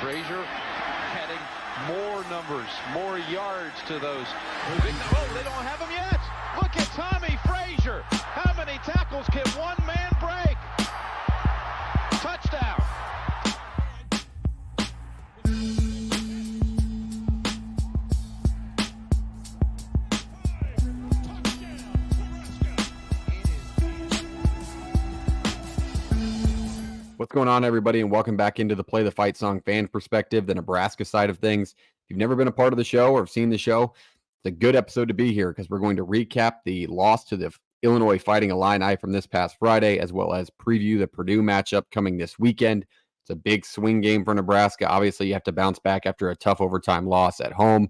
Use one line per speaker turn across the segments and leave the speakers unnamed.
Frazier adding more numbers, more yards to those. Oh, they don't have him yet. Look at Tommy Frazier. How many tackles can one man break? Touchdown.
What's going on, everybody, and welcome back into the Play the Fight Song fan perspective, the Nebraska side of things. If you've never been a part of the show or have seen the show, it's a good episode to be here because we're going to recap the loss to the Illinois Fighting Illini from this past Friday, as well as preview the Purdue matchup coming this weekend. It's a big swing game for Nebraska. Obviously, you have to bounce back after a tough overtime loss at home.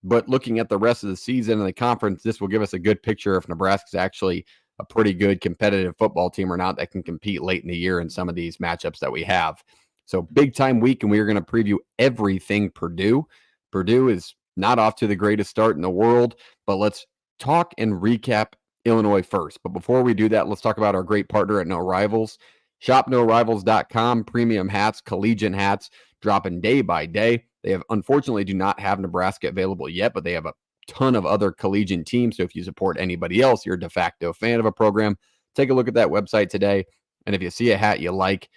But looking at the rest of the season and the conference, this will give us a good picture if Nebraska's actually a pretty good competitive football team or not that can compete late in the year in some of these matchups that we have. So big time week, and we are going to preview everything Purdue. Purdue is not off to the greatest start in the world, but let's talk and recap Illinois first. But before we do that, let's talk about our great partner at No Rivals. ShopNoRivals.com, premium hats, collegiate hats, dropping day by day. They unfortunately do not have Nebraska available yet, but they have a ton of other collegiate teams. So if you support anybody else, you're a de facto fan of a program, take a look at that website today. And if you see a hat you like,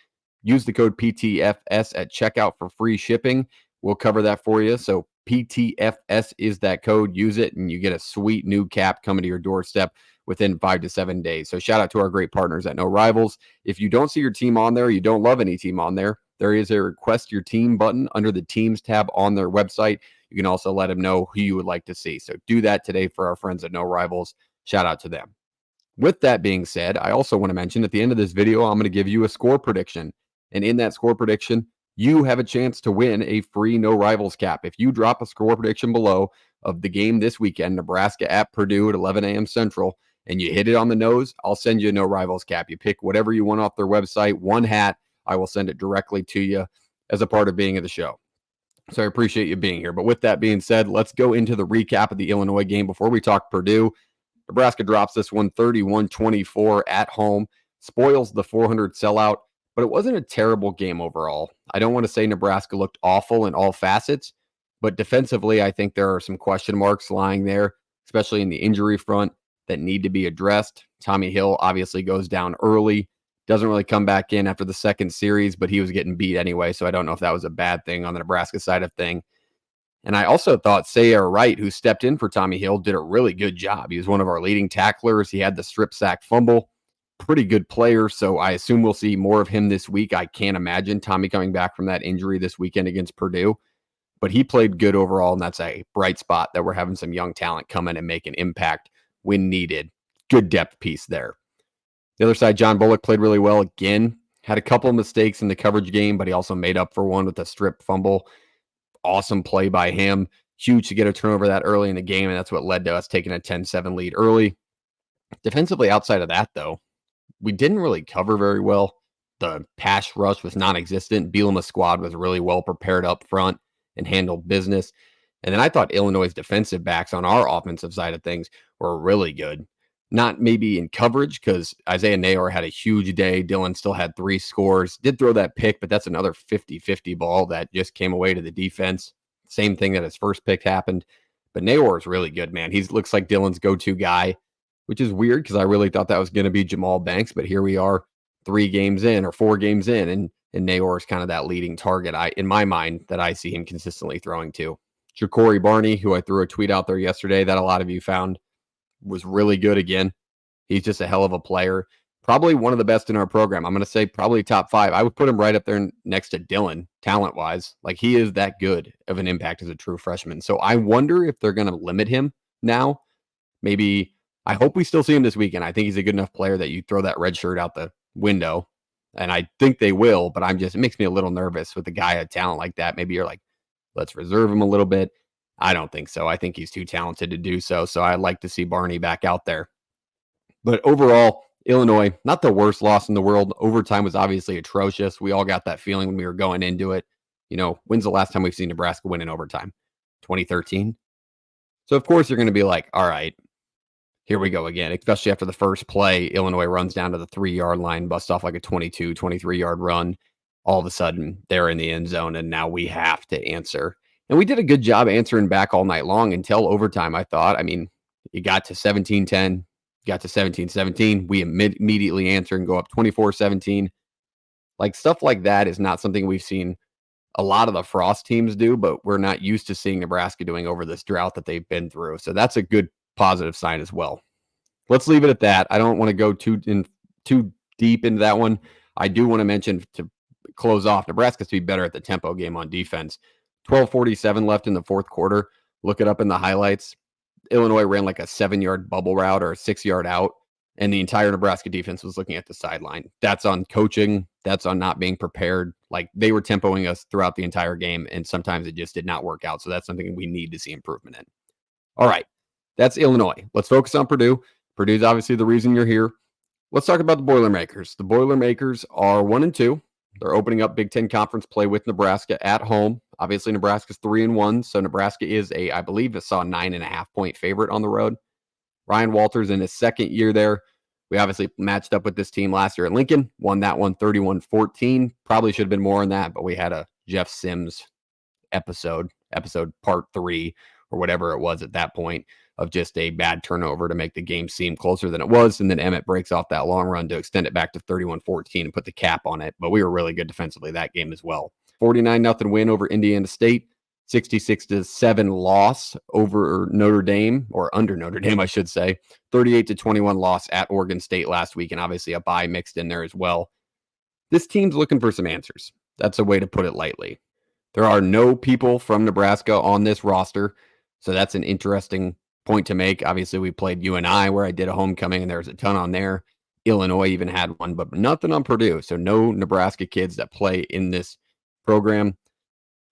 use the code PTFS at checkout for free shipping. We'll cover that for you. So PTFS is that code. Use it and you get a sweet new cap coming to your doorstep within 5 to 7 days. So shout out to our great partners at No Rivals. If you don't see your team on there, you don't love any team on there, there is a request your team button under the teams tab on their website. You can also let them know who you would like to see. So do that today for our friends at No Rivals. Shout out to them. With that being said, I also want to mention at the end of this video, I'm going to give you a score prediction. And in that score prediction, you have a chance to win a free No Rivals cap. If you drop a score prediction below of the game this weekend, Nebraska at Purdue at 11 a.m. Central, and you hit it on the nose, I'll send you a No Rivals cap. You pick whatever you want off their website, one hat, I will send it directly to you as a part of being at the show. So I appreciate you being here. But with that being said, let's go into the recap of the Illinois game before we talk Purdue. Nebraska drops this one 31-24 at home, spoils the 400 sellout, but it wasn't a terrible game overall. I don't want to say Nebraska looked awful in all facets, but defensively, I think there are some question marks lying there, especially in the injury front that need to be addressed. Tommy Hill obviously goes down early. Doesn't really come back in after the second series, but he was getting beat anyway, so I don't know if that was a bad thing on the Nebraska side of thing. And I also thought Sayre Wright, who stepped in for Tommy Hill, did a really good job. He was one of our leading tacklers. He had the strip sack fumble. Pretty good player, so I assume we'll see more of him this week. I can't imagine Tommy coming back from that injury this weekend against Purdue, but he played good overall, and that's a bright spot that we're having some young talent come in and make an impact when needed. Good depth piece there. The other side, John Bullock played really well again. Had a couple of mistakes in the coverage game, but he also made up for one with a strip fumble. Awesome play by him. Huge to get a turnover that early in the game, and that's what led to us taking a 10-7 lead early. Defensively, outside of that, though, we didn't really cover very well. The pass rush was non-existent. Bielema's squad was really well prepared up front and handled business. And then I thought Illinois' defensive backs on our offensive side of things were really good. Not maybe in coverage because Isaiah Nayor had a huge day. Dylan still had 3 scores. Did throw that pick, but that's another 50-50 ball that just came away to the defense. Same thing that his first pick happened. But Nayor is really good, man. He looks like Dylan's go-to guy, which is weird because I really thought that was going to be Jamal Banks. But here we are 4 games in, and Nayor is kind of that leading target in my mind that I see him consistently throwing to. Ja'Cory Barney, who I threw a tweet out there yesterday that a lot of you found, was really good again. He's just a hell of a player. Probably one of the best in our program. I'm going to say probably top 5. I would put him right up there next to Dylan, talent-wise. Like, he is that good of an impact as a true freshman. So I wonder if they're going to limit him now. Maybe, I hope we still see him this weekend. I think he's a good enough player that you throw that red shirt out the window. And I think they will, but it makes me a little nervous with a guy of talent like that. Maybe you're like, let's reserve him a little bit. I don't think so. I think he's too talented to do so. So I'd like to see Barney back out there. But overall, Illinois, not the worst loss in the world. Overtime was obviously atrocious. We all got that feeling when we were going into it. You know, when's the last time we've seen Nebraska win in overtime? 2013. So of course you're going to be like, all right, here we go again, especially after the first play. Illinois runs down to the 3-yard line, busts off like a 22, 23-yard run. all of a sudden they're in the end zone and now we have to answer. And we did a good job answering back all night long until overtime, I thought. I mean, it got to 17-10, got to 17-17. We immediately answer and go up 24-17. Like stuff like that is not something we've seen a lot of the Frost teams do, but we're not used to seeing Nebraska doing over this drought that they've been through. So that's a good positive sign as well. Let's leave it at that. I don't want to go too deep into that one. I do want to mention to close off, Nebraska's to be better at the tempo game on defense. 12:47 left in the fourth quarter. Look it up in the highlights. Illinois ran like a 7-yard bubble route or a 6-yard out, and the entire Nebraska defense was looking at the sideline. That's on coaching. That's on not being prepared. Like, they were tempoing us throughout the entire game, and sometimes it just did not work out. So that's something we need to see improvement in. All right, that's Illinois. Let's focus on Purdue. Purdue's obviously the reason you're here. Let's talk about the Boilermakers. The Boilermakers are 1-2. They're opening up Big Ten Conference play with Nebraska at home. Obviously, Nebraska's 3-1, so Nebraska is I believe I saw a 9.5-point favorite on the road. Ryan Walters in his second year there. We obviously matched up with this team last year at Lincoln, won that one 31-14. Probably should have been more on that, but we had a Jeff Sims episode part 3 or whatever it was at that point, of just a bad turnover to make the game seem closer than it was. And then Emmett breaks off that long run to extend it back to 31-14 and put the cap on it. But we were really good defensively that game as well. 49-0 win over Indiana State. 66-7 loss over Notre Dame, or under Notre Dame, I should say. 38-21 loss at Oregon State last week, and obviously a bye mixed in there as well. This team's looking for some answers. That's a way to put it lightly. There are no people from Nebraska on this roster, so that's an interesting point to make. Obviously, we played UNI where I did a homecoming, and there's a ton on there. Illinois even had one, but nothing on Purdue. So no Nebraska kids that play in this program.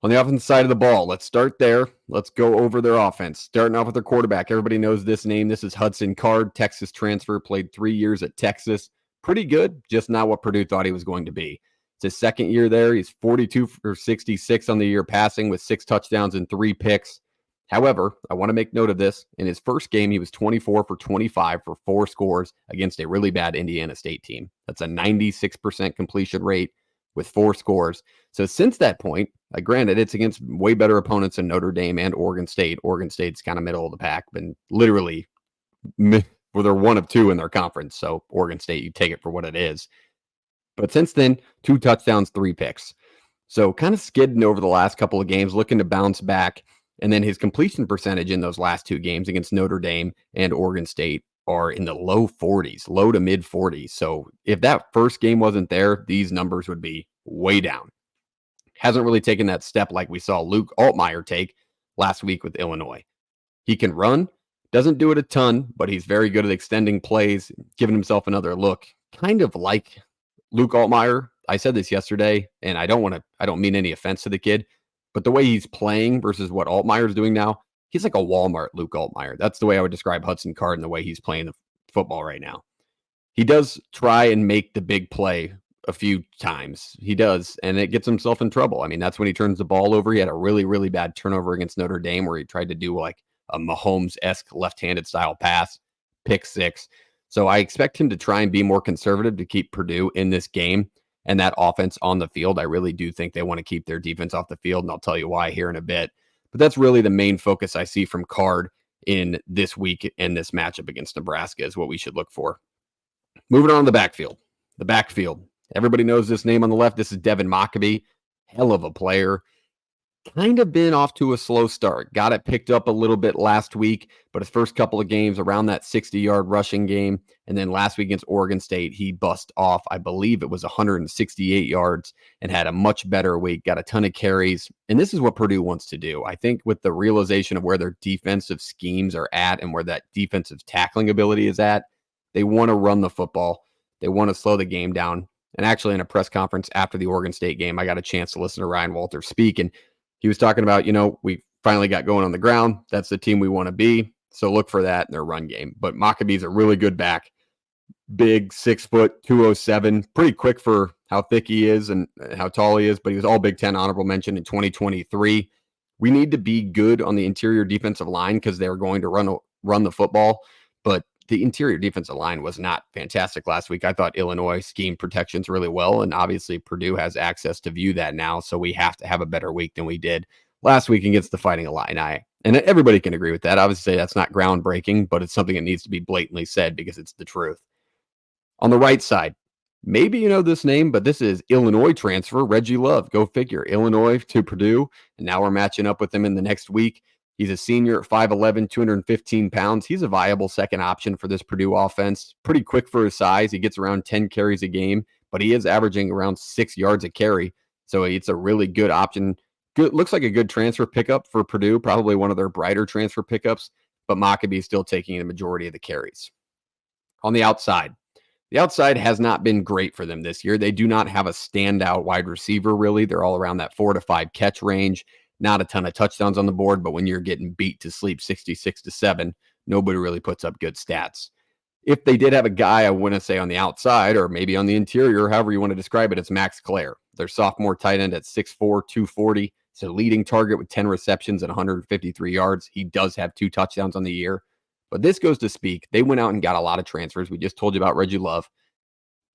On the offensive side of the ball, let's start there. Let's go over their offense. Starting off with their quarterback. Everybody knows this name. This is Hudson Card, Texas transfer, played 3 years at Texas. Pretty good, just not what Purdue thought he was going to be. It's his second year there. He's 42 for 66 on the year passing with 6 touchdowns and 3 picks. However, I want to make note of this. In his first game, he was 24 for 25 for 4 scores against a really bad Indiana State team. That's a 96% completion rate with 4 scores. So since that point, granted, it's against way better opponents than Notre Dame and Oregon State. Oregon State's kind of middle of the pack, but literally, well, they're 1 of 2 in their conference. So Oregon State, you take it for what it is. But since then, 2 touchdowns, 3 picks. So kind of skidding over the last couple of games, looking to bounce back. And then his completion percentage in those last 2 games against Notre Dame and Oregon State are in the low 40s, low to mid 40s. So if that first game wasn't there, these numbers would be way down. Hasn't really taken that step like we saw Luke Altmaier take last week with Illinois. He can run, doesn't do it a ton, but he's very good at extending plays, giving himself another look, kind of like Luke Altmaier. I said this yesterday, and I don't mean any offense to the kid, but the way he's playing versus what Altmaier is doing now, he's like a Walmart Luke Altmaier. That's the way I would describe Hudson Card and the way he's playing the football right now. He does try and make the big play a few times. He does, and it gets himself in trouble. I mean, that's when he turns the ball over. He had a really, really bad turnover against Notre Dame where he tried to do like a Mahomes-esque left-handed style pass, pick 6. So I expect him to try and be more conservative to keep Purdue in this game and that offense on the field. I really do think they want to keep their defense off the field, and I'll tell you why here in a bit. But that's really the main focus I see from Card in this week and this matchup against Nebraska is what we should look for. Moving on to the backfield. The backfield. Everybody knows this name on the left. This is Devin Mockabee. Hell of a player. Kind of been off to a slow start. Got it picked up a little bit last week, but his first couple of games around that 60-yard rushing game. And then last week against Oregon State, he bust off, I believe it was 168 yards and had a much better week, got a ton of carries. And this is what Purdue wants to do. I think with the realization of where their defensive schemes are at and where that defensive tackling ability is at, they want to run the football. They want to slow the game down. And actually in a press conference after the Oregon State game, I got a chance to listen to Ryan Walters speak, and he was talking about, we finally got going on the ground. That's the team we want to be. So look for that in their run game. But Maccabee's a really good back. Big, 6 foot, 207. Pretty quick for how thick he is and how tall he is. But he was all Big Ten honorable mention in 2023. We need to be good on the interior defensive line because they're going to run the football. But the interior defensive line was not fantastic last week. I thought Illinois schemed protections really well, and obviously Purdue has access to view that now, so we have to have a better week than we did last week against the Fighting Illini. And everybody can agree with that. Obviously, that's not groundbreaking, but it's something that needs to be blatantly said because it's the truth. On the right side, maybe you know this name, but this is Illinois transfer, Reggie Love. Go figure. Illinois to Purdue, and now we're matching up with him in the next week. He's a senior at 5'11", 215 pounds. He's a viable second option for this Purdue offense. Pretty quick for his size. He gets around 10 carries a game, but he is averaging around 6 yards a carry. So it's a really good option. Good, looks like a good transfer pickup for Purdue, probably one of their brighter transfer pickups, but Maccabee still taking the majority of the carries. On the outside has not been great for them this year. They do not have a standout wide receiver, really. They're all around that 4 to 5 catch range. Not a ton of touchdowns on the board, but when you're getting beat to sleep 66-7, nobody really puts up good stats. If they did have a guy, I want to say on the outside or maybe on the interior, however you want to describe it, it's Max Clare. Their sophomore tight end at 6'4", 240. It's a leading target with 10 receptions and 153 yards. He does have 2 touchdowns on the year. But this goes to speak. They went out and got a lot of transfers. We just told you about Reggie Love.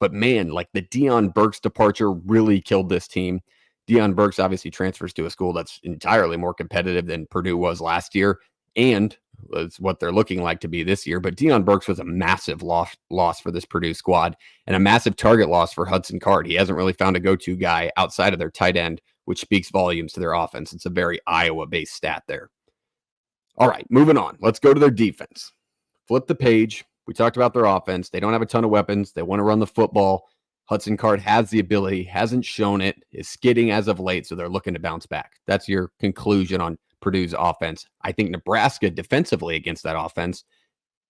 But man, like the Deion Burks departure really killed this team. Deion Burks obviously transfers to a school that's entirely more competitive than Purdue was last year, and it's what they're looking like to be this year. But Deion Burks was a massive loss for this Purdue squad and a massive target loss for Hudson Card. He hasn't really found a go-to guy outside of their tight end, which speaks volumes to their offense. It's a very Iowa-based stat there. All right, moving on. Let's go to their defense. Flip the page. We talked about their offense. They don't have a ton of weapons. They want to run the football. Hudson Card has the ability, hasn't shown it, is skidding as of late, so they're looking to bounce back. That's your conclusion on Purdue's offense. I think Nebraska defensively against that offense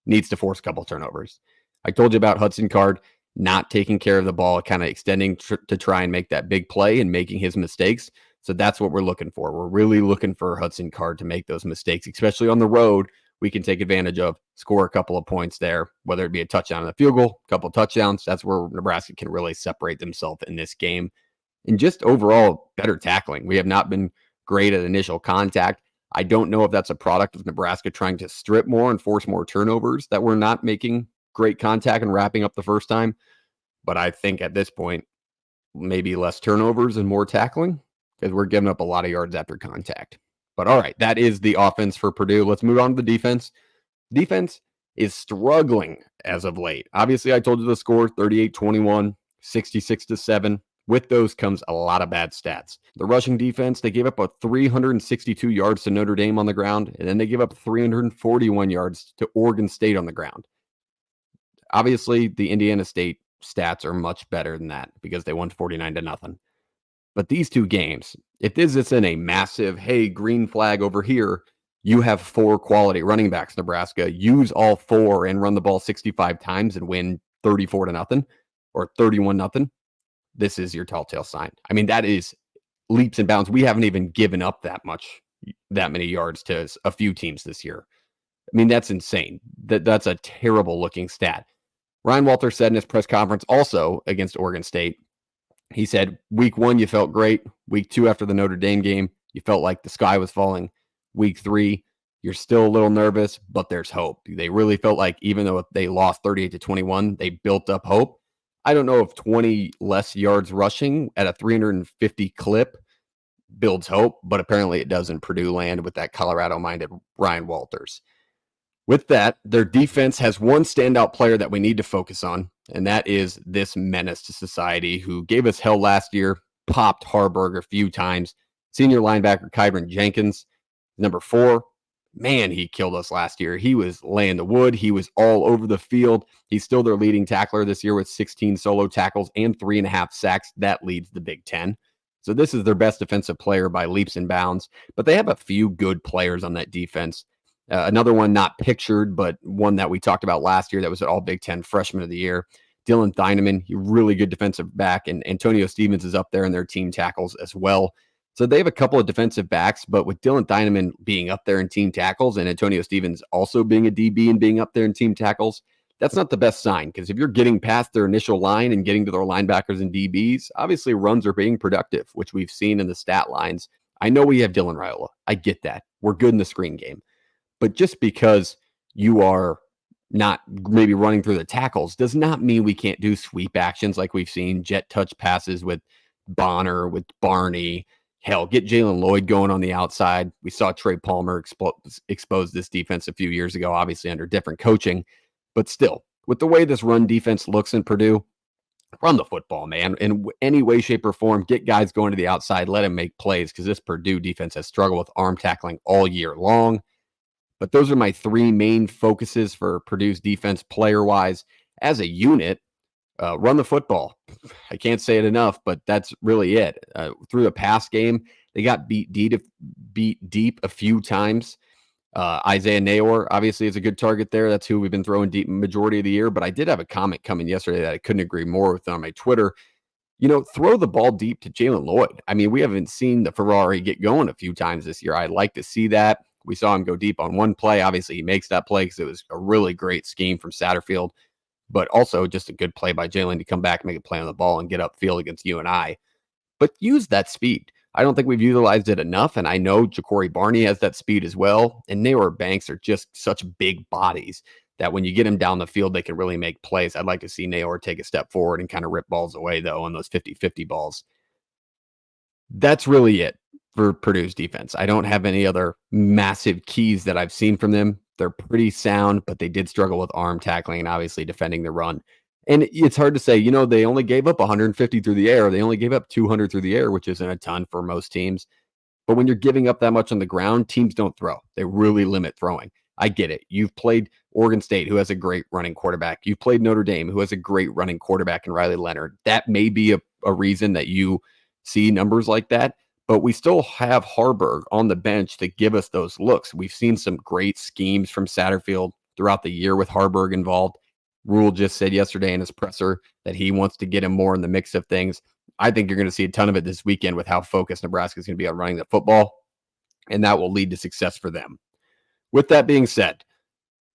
needs to force a couple turnovers. I told you about Hudson Card not taking care of the ball, kind of extending to try and make that big play and making his mistakes. So that's what we're looking for. We're really looking for Hudson Card to make those mistakes, especially on the road. We can take advantage of, score a couple of points there, whether it be a touchdown and a field goal, a couple of touchdowns. That's where Nebraska can really separate themselves in this game. And just overall, better tackling. We have not been great at initial contact. I don't know if that's a product of Nebraska trying to strip more and force more turnovers, that we're not making great contact and wrapping up the first time. But I think at this point, maybe less turnovers and more tackling, because we're giving up a lot of yards after contact. But all right, that is the offense for Purdue. Let's move on to the defense. Defense is struggling as of late. Obviously, I told you the score, 38-21, 66-7. With those comes a lot of bad stats. The rushing defense, they gave up 362 yards to Notre Dame on the ground, and then they gave up 341 yards to Oregon State on the ground. Obviously, the Indiana State stats are much better than that because they won 49-0. But these two games, if this isn't a massive, hey, green flag over here, you have 4 quality running backs, Nebraska. Use all 4 and run the ball 65 times and win 34-0 or 31-0. This is your telltale sign. I mean, that is leaps and bounds. We haven't even given up that many yards to a few teams this year. I mean, that's insane. That's a terrible looking stat. Ryan Walter said in his press conference also against Oregon State, he said, week 1, you felt great. Week 2, after the Notre Dame game, you felt like the sky was falling. Week 3, you're still a little nervous, but there's hope. They really felt like even though they lost 38-21, they built up hope. I don't know if 20 less yards rushing at a 350 clip builds hope, but apparently it does in Purdue land with that Colorado-minded Ryan Walters. With that, their defense has one standout player that we need to focus on, and that is this menace to society who gave us hell last year, popped Harburg a few times. Senior linebacker Kyron Jenkins, number 4. Man, he killed us last year. He was laying the wood. He was all over the field. He's still their leading tackler this year with 16 solo tackles and 3.5 sacks. That leads the Big Ten. So this is their best defensive player by leaps and bounds, but they have a few good players on that defense. Another one not pictured, but one that we talked about last year that was an all Big Ten freshman of the year, Dylan Thieneman, really good defensive back, and Antonio Stevens is up there in their team tackles as well. So they have a couple of defensive backs, but with Dylan Thieneman being up there in team tackles and Antonio Stevens also being a DB and being up there in team tackles, that's not the best sign, because if you're getting past their initial line and getting to their linebackers and DBs, obviously runs are being productive, which we've seen in the stat lines. I know we have Dylan Raiola. I get that. We're good in the screen game. But just because you are not maybe running through the tackles does not mean we can't do sweep actions like we've seen, jet touch passes with Bonner, with Barney. Hell, get Jalen Lloyd going on the outside. We saw Trey Palmer expose this defense a few years ago, obviously under different coaching. But still, with the way this run defense looks in Purdue, run the football, man. In any way, shape, or form, get guys going to the outside, let them make plays, because this Purdue defense has struggled with arm tackling all year long. But those are my three main focuses for Purdue's defense player-wise. As a unit, run the football. I can't say it enough, but that's really it. Through the pass game, they got beat deep a few times. Isaiah Nayor, obviously, is a good target there. That's who we've been throwing deep majority of the year. But I did have a comment coming yesterday that I couldn't agree more with on my Twitter. Throw the ball deep to Jalen Lloyd. I mean, we haven't seen the Ferrari get going a few times this year. I'd like to see that. We saw him go deep on one play. Obviously, he makes that play because it was a really great scheme from Satterfield, but also just a good play by Jalen to come back, make a play on the ball, and get upfield against UNI. But use that speed. I don't think we've utilized it enough, and I know Ja'Cory Barney has that speed as well, and Nayor Banks are just such big bodies that when you get them down the field, they can really make plays. I'd like to see Nayor take a step forward and kind of rip balls away, though, on those 50-50 balls. That's really it for Purdue's defense. I don't have any other massive keys that I've seen from them. They're pretty sound, but they did struggle with arm tackling and obviously defending the run. And it's hard to say, they only gave up 150 through the air. They only gave up 200 through the air, which isn't a ton for most teams. But when you're giving up that much on the ground, teams don't throw. They really limit throwing. I get it. You've played Oregon State, who has a great running quarterback. You've played Notre Dame, who has a great running quarterback in Riley Leonard. That may be a reason that you see numbers like that. But we still have Harburg on the bench to give us those looks. We've seen some great schemes from Satterfield throughout the year with Harburg involved. Rule just said yesterday in his presser that he wants to get him more in the mix of things. I think you're going to see a ton of it this weekend with how focused Nebraska is going to be on running the football, and that will lead to success for them. With that being said,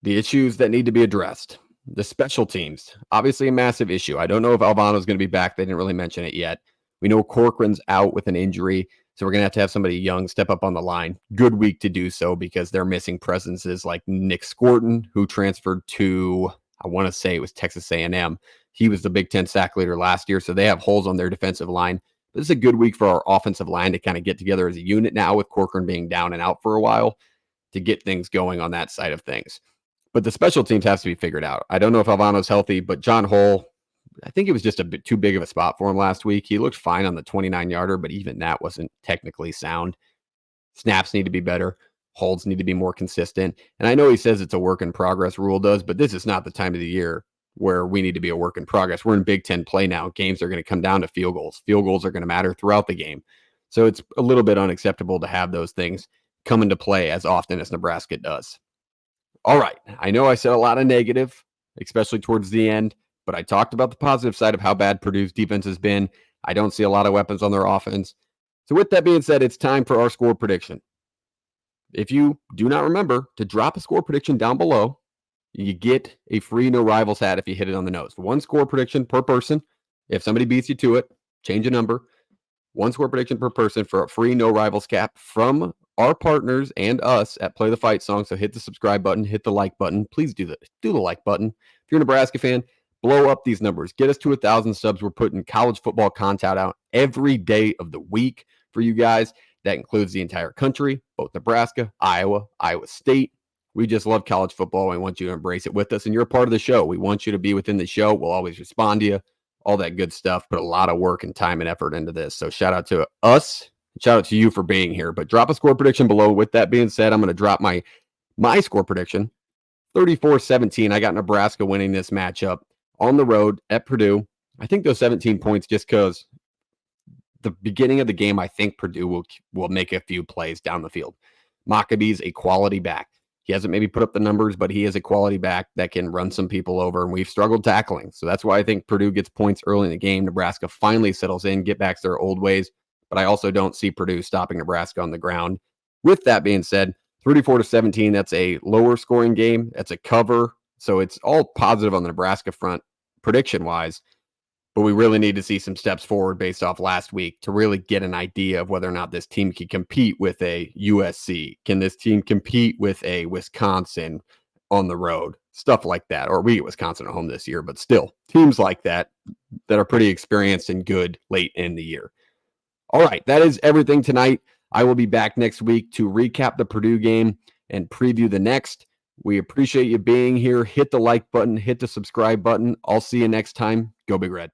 the issues that need to be addressed, the special teams, obviously a massive issue. I don't know if Alvano's going to be back. They didn't really mention it yet. We know Corcoran's out with an injury, so we're going to have somebody young step up on the line. Good week to do so because they're missing presences like Nick Scorton, who transferred to, I want to say it was Texas A&M. He was the Big Ten sack leader last year, so they have holes on their defensive line. This is a good week for our offensive line to kind of get together as a unit now with Corcoran being down and out for a while to get things going on that side of things. But the special teams has to be figured out. I don't know if Alvano's healthy, but John Hull, I think it was just a bit too big of a spot for him last week. He looked fine on the 29-yarder, but even that wasn't technically sound. Snaps need to be better. Holds need to be more consistent. And I know he says it's a work in progress, Rule does, but this is not the time of the year where we need to be a work in progress. We're in Big Ten play now. Games are going to come down to field goals. Field goals are going to matter throughout the game. So it's a little bit unacceptable to have those things come into play as often as Nebraska does. All right. I know I said a lot of negative, especially towards the end, but I talked about the positive side of how bad Purdue's defense has been. I don't see a lot of weapons on their offense. So with that being said, it's time for our score prediction. If you do not remember to drop a score prediction down below, you get a free No Rivals hat if you hit it on the nose. One score prediction per person. If somebody beats you to it, change a number. One score prediction per person for a free No Rivals cap from our partners and us at Play the Fight Song. So hit the subscribe button, hit the like button. Please do the like button. If you're a Nebraska fan, blow up these numbers. Get us to 1,000 subs. We're putting college football content out every day of the week for you guys. That includes the entire country, both Nebraska, Iowa, Iowa State. We just love college football. We want you to embrace it with us, and you're a part of the show. We want you to be within the show. We'll always respond to you, all that good stuff. Put a lot of work and time and effort into this. So shout out to us. Shout out to you for being here. But drop a score prediction below. With that being said, I'm going to drop my score prediction, 34-17. I got Nebraska winning this matchup on the road at Purdue. I think those 17 points just because the beginning of the game, I think Purdue will make a few plays down the field. Maccabee's a quality back. He hasn't maybe put up the numbers, but he is a quality back that can run some people over, and we've struggled tackling. So that's why I think Purdue gets points early in the game. Nebraska finally settles in, get back to their old ways, but I also don't see Purdue stopping Nebraska on the ground. With that being said, 34-17, that's a lower scoring game. That's a cover. So it's all positive on the Nebraska front prediction-wise. But we really need to see some steps forward based off last week to really get an idea of whether or not this team can compete with a USC. Can this team compete with a Wisconsin? on the road, stuff like that. Or we get Wisconsin at home this year, but still, teams like that are pretty experienced and good late in the year. All right, that is everything tonight. I will be back next week to recap the Purdue game and preview the next. We appreciate you being here. Hit the like button, hit the subscribe button. I'll see you next time. Go Big Red.